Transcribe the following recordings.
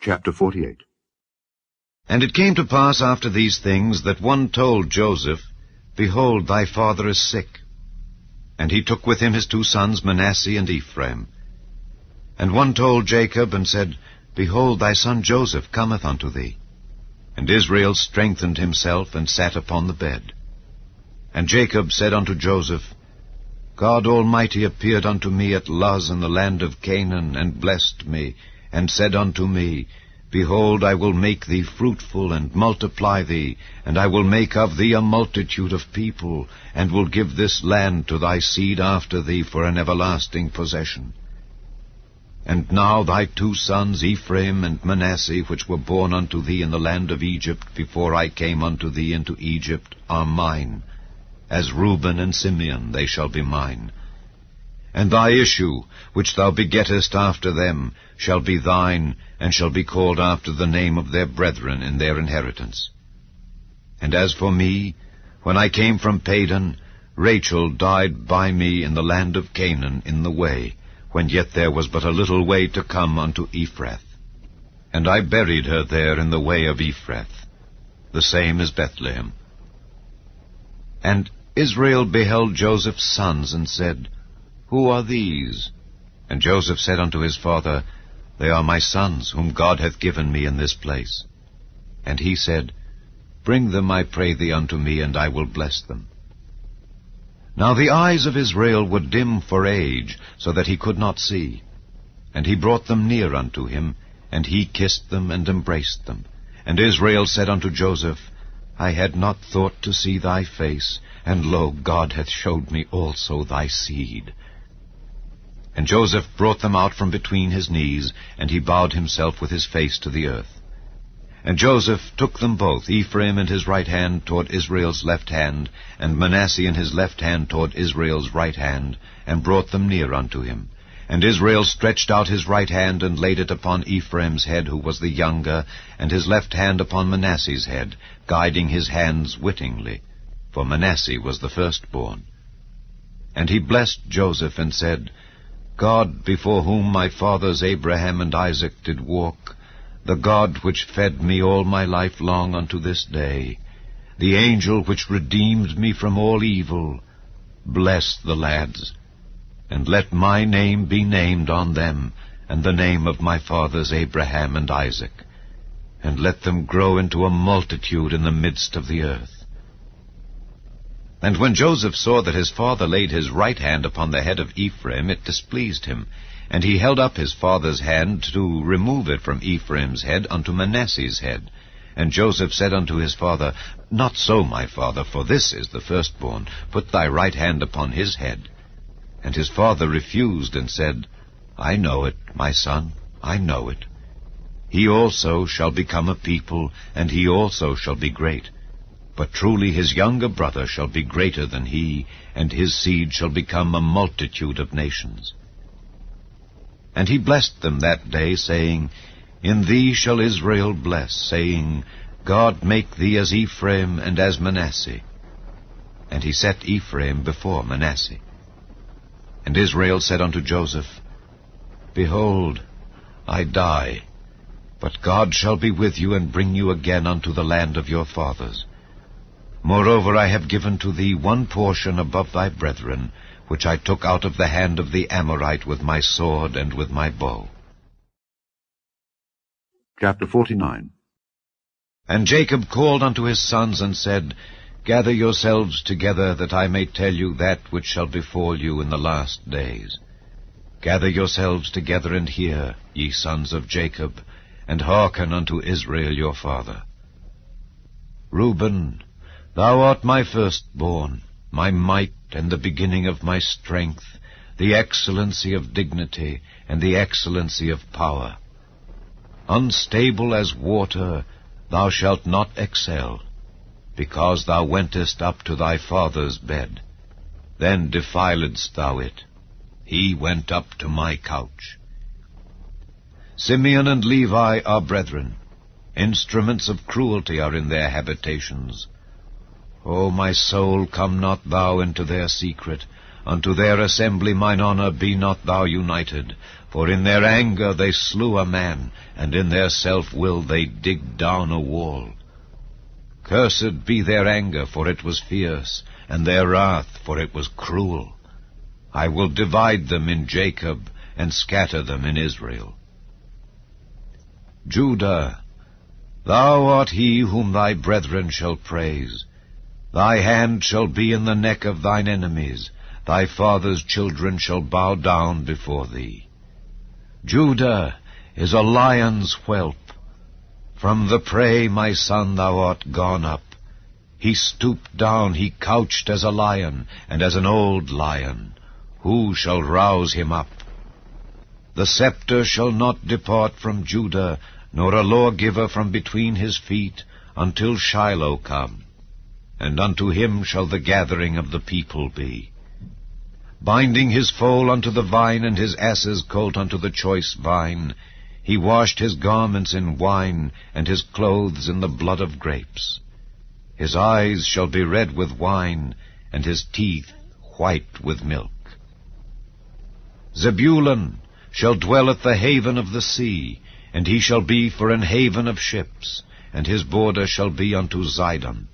Chapter 48. And it came to pass after these things that one told Joseph, Behold, thy father is sick. And he took with him his 2 sons, Manasseh and Ephraim. And one told Jacob, and said, Behold, thy son Joseph cometh unto thee. And Israel strengthened himself, and sat upon the bed. And Jacob said unto Joseph, God Almighty appeared unto me at Luz in the land of Canaan, and blessed me, and said unto me, Behold, I will make thee fruitful, and multiply thee, and I will make of thee a multitude of people, and will give this land to thy seed after thee for an everlasting possession. And now thy 2 sons, Ephraim and Manasseh, which were born unto thee in the land of Egypt, before I came unto thee into Egypt, are mine. As Reuben and Simeon they shall be mine. And thy issue, which thou begettest after them, shall be thine, and shall be called after the name of their brethren in their inheritance. And as for me, when I came from Padan, Rachel died by me in the land of Canaan in the way, when yet there was but a little way to come unto Ephrath. And I buried her there in the way of Ephrath, the same is Bethlehem. And Israel beheld Joseph's sons, and said, Who are these? And Joseph said unto his father, They are my sons, whom God hath given me in this place. And he said, Bring them, I pray thee, unto me, and I will bless them. Now the eyes of Israel were dim for age, so that he could not see. And he brought them near unto him, and he kissed them and embraced them. And Israel said unto Joseph, I had not thought to see thy face, and lo, God hath showed me also thy seed. And Joseph brought them out from between his knees, and he bowed himself with his face to the earth. And Joseph took them both, Ephraim in his right hand toward Israel's left hand, and Manasseh in his left hand toward Israel's right hand, and brought them near unto him. And Israel stretched out his right hand, and laid it upon Ephraim's head, who was the younger, and his left hand upon Manasseh's head, guiding his hands wittingly, for Manasseh was the firstborn. And he blessed Joseph, and said, God, before whom my fathers Abraham and Isaac did walk, the God which fed me all my life long unto this day, the angel which redeemed me from all evil, bless the lads, and let my name be named on them, and the name of my fathers Abraham and Isaac, and let them grow into a multitude in the midst of the earth. And when Joseph saw that his father laid his right hand upon the head of Ephraim, it displeased him. And he held up his father's hand to remove it from Ephraim's head unto Manasseh's head. And Joseph said unto his father, Not so, my father, for this is the firstborn. Put thy right hand upon his head. And his father refused, and said, I know it, my son, I know it. He also shall become a people, and he also shall be great. But truly his younger brother shall be greater than he, and his seed shall become a multitude of nations. And he blessed them that day, saying, In thee shall Israel bless, saying, God make thee as Ephraim and as Manasseh. And he set Ephraim before Manasseh. And Israel said unto Joseph, Behold, I die, but God shall be with you, and bring you again unto the land of your fathers. Moreover, I have given to thee 1 portion above thy brethren, which I took out of the hand of the Amorite with my sword and with my bow. Chapter 49. And Jacob called unto his sons, and said, Gather yourselves together, that I may tell you that which shall befall you in the last days. Gather yourselves together, and hear, ye sons of Jacob, and hearken unto Israel your father. Reuben, thou art my firstborn, my might, and the beginning of my strength, the excellency of dignity, and the excellency of power. Unstable as water, thou shalt not excel, because thou wentest up to thy father's bed. Then defiledst thou it. He went up to my couch. Simeon and Levi are brethren. Instruments of cruelty are in their habitations. O my soul, come not thou into their secret. Unto their assembly, mine honour, be not thou united. For in their anger they slew a man, and in their self-will they digged down a wall. Cursed be their anger, for it was fierce, and their wrath, for it was cruel. I will divide them in Jacob, and scatter them in Israel. Judah, thou art he whom thy brethren shall praise. Thy hand shall be in the neck of thine enemies. Thy father's children shall bow down before thee. Judah is a lion's whelp. From the prey, my son, thou art gone up. He stooped down, he couched as a lion, and as an old lion. Who shall rouse him up? The scepter shall not depart from Judah, nor a lawgiver from between his feet, until Shiloh come. And unto him shall the gathering of the people be. Binding his foal unto the vine, and his ass's colt unto the choice vine, he washed his garments in wine, and his clothes in the blood of grapes. His eyes shall be red with wine, and his teeth white with milk. Zebulun shall dwell at the haven of the sea, and he shall be for an haven of ships, and his border shall be unto Zidon.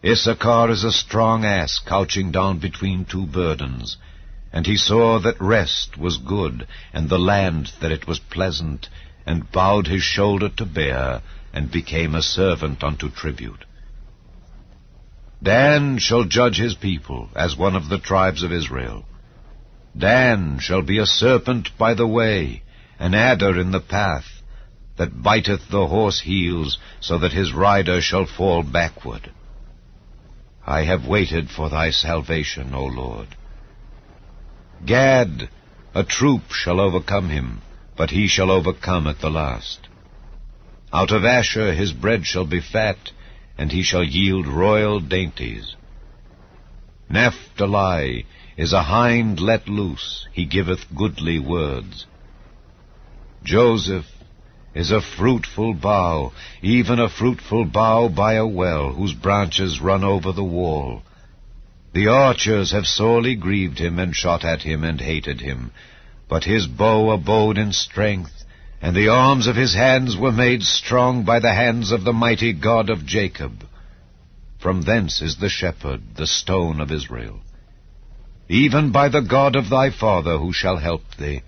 Issachar is a strong ass couching down between two burdens, and he saw that rest was good, and the land that it was pleasant, and bowed his shoulder to bear, and became a servant unto tribute. Dan shall judge his people, as one of the tribes of Israel. Dan shall be a serpent by the way, an adder in the path, that biteth the horse heels, so that his rider shall fall backward. I have waited for thy salvation, O Lord. Gad, a troop shall overcome him, but he shall overcome at the last. Out of Asher his bread shall be fat, and he shall yield royal dainties. Naphtali is a hind let loose, he giveth goodly words. Joseph is a fruitful bough, even a fruitful bough by a well, whose branches run over the wall. The archers have sorely grieved him, and shot at him, and hated him. But his bow abode in strength, and the arms of his hands were made strong by the hands of the mighty God of Jacob. From thence is the shepherd, the stone of Israel. Even by the God of thy father, who shall help thee,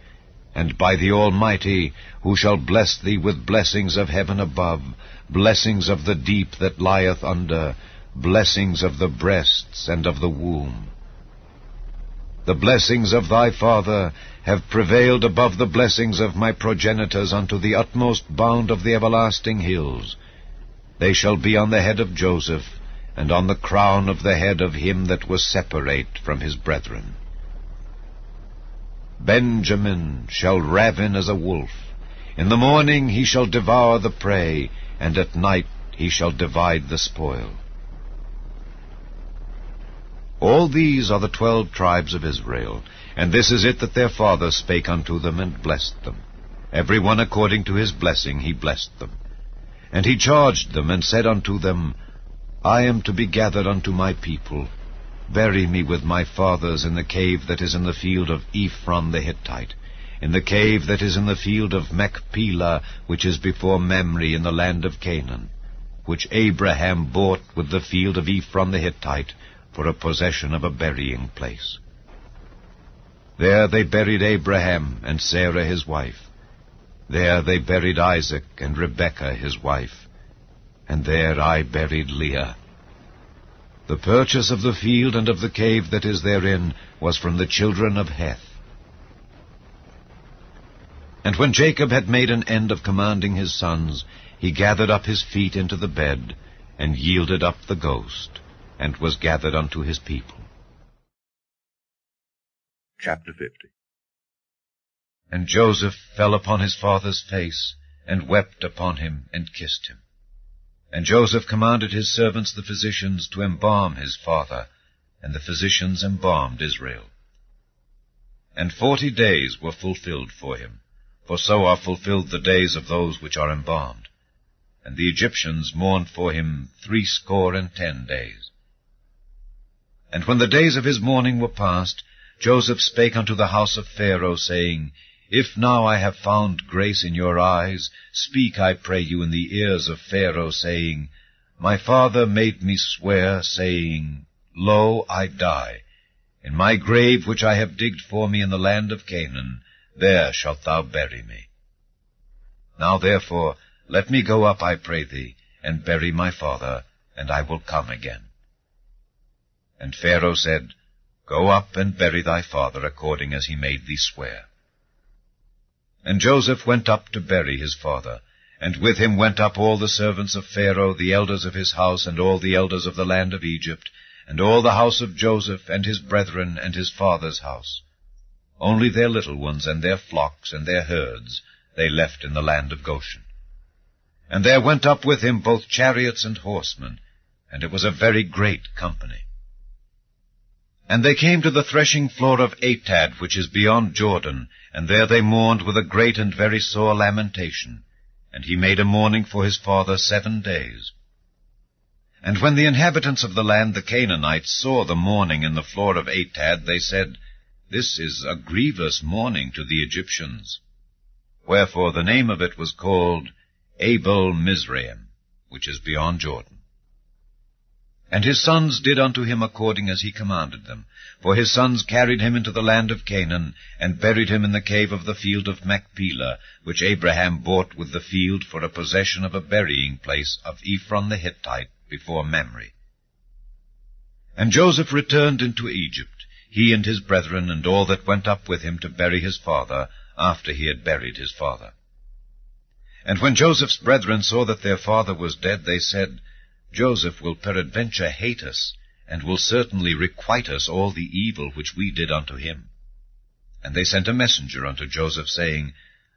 and by the Almighty, who shall bless thee with blessings of heaven above, blessings of the deep that lieth under, blessings of the breasts and of the womb. The blessings of thy father have prevailed above the blessings of my progenitors unto the utmost bound of the everlasting hills. They shall be on the head of Joseph, and on the crown of the head of him that was separate from his brethren. Benjamin shall ravin as a wolf. In the morning he shall devour the prey, and at night he shall divide the spoil. All these are the 12 tribes of Israel, and this is it that their father spake unto them, and blessed them. Every one according to his blessing he blessed them. And he charged them, and said unto them, I am to be gathered unto my people. Bury me with my fathers in the cave that is in the field of Ephron the Hittite, in the cave that is in the field of Machpelah, which is before Mamre in the land of Canaan, which Abraham bought with the field of Ephron the Hittite, for a possession of a burying place. There they buried Abraham and Sarah his wife. There they buried Isaac and Rebekah his wife. And there I buried Leah. The purchase of the field and of the cave that is therein was from the children of Heth. And when Jacob had made an end of commanding his sons, he gathered up his feet into the bed, and yielded up the ghost, and was gathered unto his people. Chapter 50. And Joseph fell upon his father's face, and wept upon him, and kissed him. And Joseph commanded his servants the physicians to embalm his father, and the physicians embalmed Israel. And 40 days were fulfilled for him, for so are fulfilled the days of those which are embalmed. And the Egyptians mourned for him 70 days. And when the days of his mourning were past, Joseph spake unto the house of Pharaoh, saying, If now I have found grace in your eyes, speak, I pray you, in the ears of Pharaoh, saying, My father made me swear, saying, Lo, I die. In my grave which I have digged for me in the land of Canaan, there shalt thou bury me. Now therefore let me go up, I pray thee, and bury my father, and I will come again. And Pharaoh said, Go up and bury thy father, according as he made thee swear. And Joseph went up to bury his father, and with him went up all the servants of Pharaoh, the elders of his house, and all the elders of the land of Egypt, and all the house of Joseph, and his brethren, and his father's house. Only their little ones, and their flocks, and their herds, they left in the land of Goshen. And there went up with him both chariots and horsemen, and it was a very great company. And they came to the threshing floor of Atad, which is beyond Jordan, and there they mourned with a great and very sore lamentation. And he made a mourning for his father 7 days. And when the inhabitants of the land, the Canaanites, saw the mourning in the floor of Atad, they said, This is a grievous mourning to the Egyptians. Wherefore the name of it was called Abel Mizraim, which is beyond Jordan. And his sons did unto him according as he commanded them. For his sons carried him into the land of Canaan, and buried him in the cave of the field of Machpelah, which Abraham bought with the field for a possession of a burying place of Ephron the Hittite before Mamre. And Joseph returned into Egypt, he and his brethren, and all that went up with him to bury his father, after he had buried his father. And when Joseph's brethren saw that their father was dead, they said, Joseph will peradventure hate us, and will certainly requite us all the evil which we did unto him. And they sent a messenger unto Joseph, saying,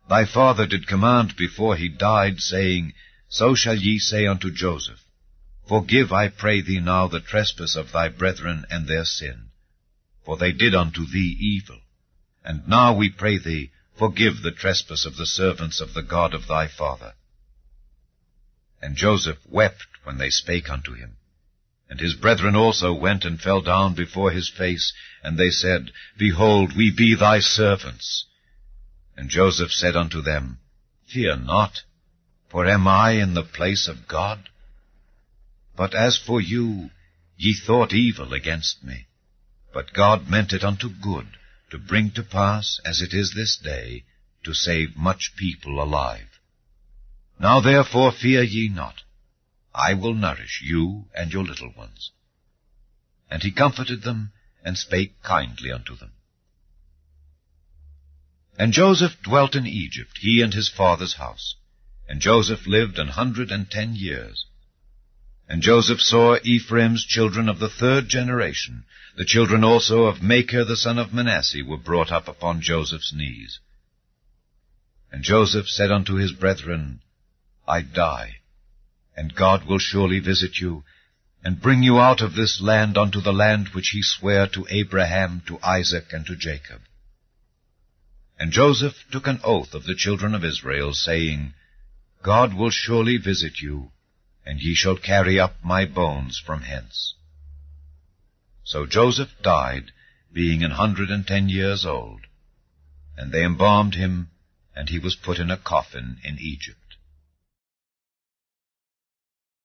Thy father did command before he died, saying, So shall ye say unto Joseph, Forgive, I pray thee now, the trespass of thy brethren and their sin, for they did unto thee evil. And now we pray thee, forgive the trespass of the servants of the God of thy father. And Joseph wept when they spake unto him. And his brethren also went and fell down before his face, and they said, Behold, we be thy servants. And Joseph said unto them, Fear not, for am I in the place of God? But as for you, ye thought evil against me, but God meant it unto good, to bring to pass, as it is this day, to save much people alive. Now therefore fear ye not. I will nourish you and your little ones. And he comforted them, and spake kindly unto them. And Joseph dwelt in Egypt, he and his father's house. And Joseph lived 110 years. And Joseph saw Ephraim's children of the 3rd generation. The children also of Machir the son of Manasseh were brought up upon Joseph's knees. And Joseph said unto his brethren, I die, and God will surely visit you, and bring you out of this land unto the land which he sware to Abraham, to Isaac, and to Jacob. And Joseph took an oath of the children of Israel, saying, God will surely visit you, and ye shall carry up my bones from hence. So Joseph died, being 110 years old. And they embalmed him, and he was put in a coffin in Egypt.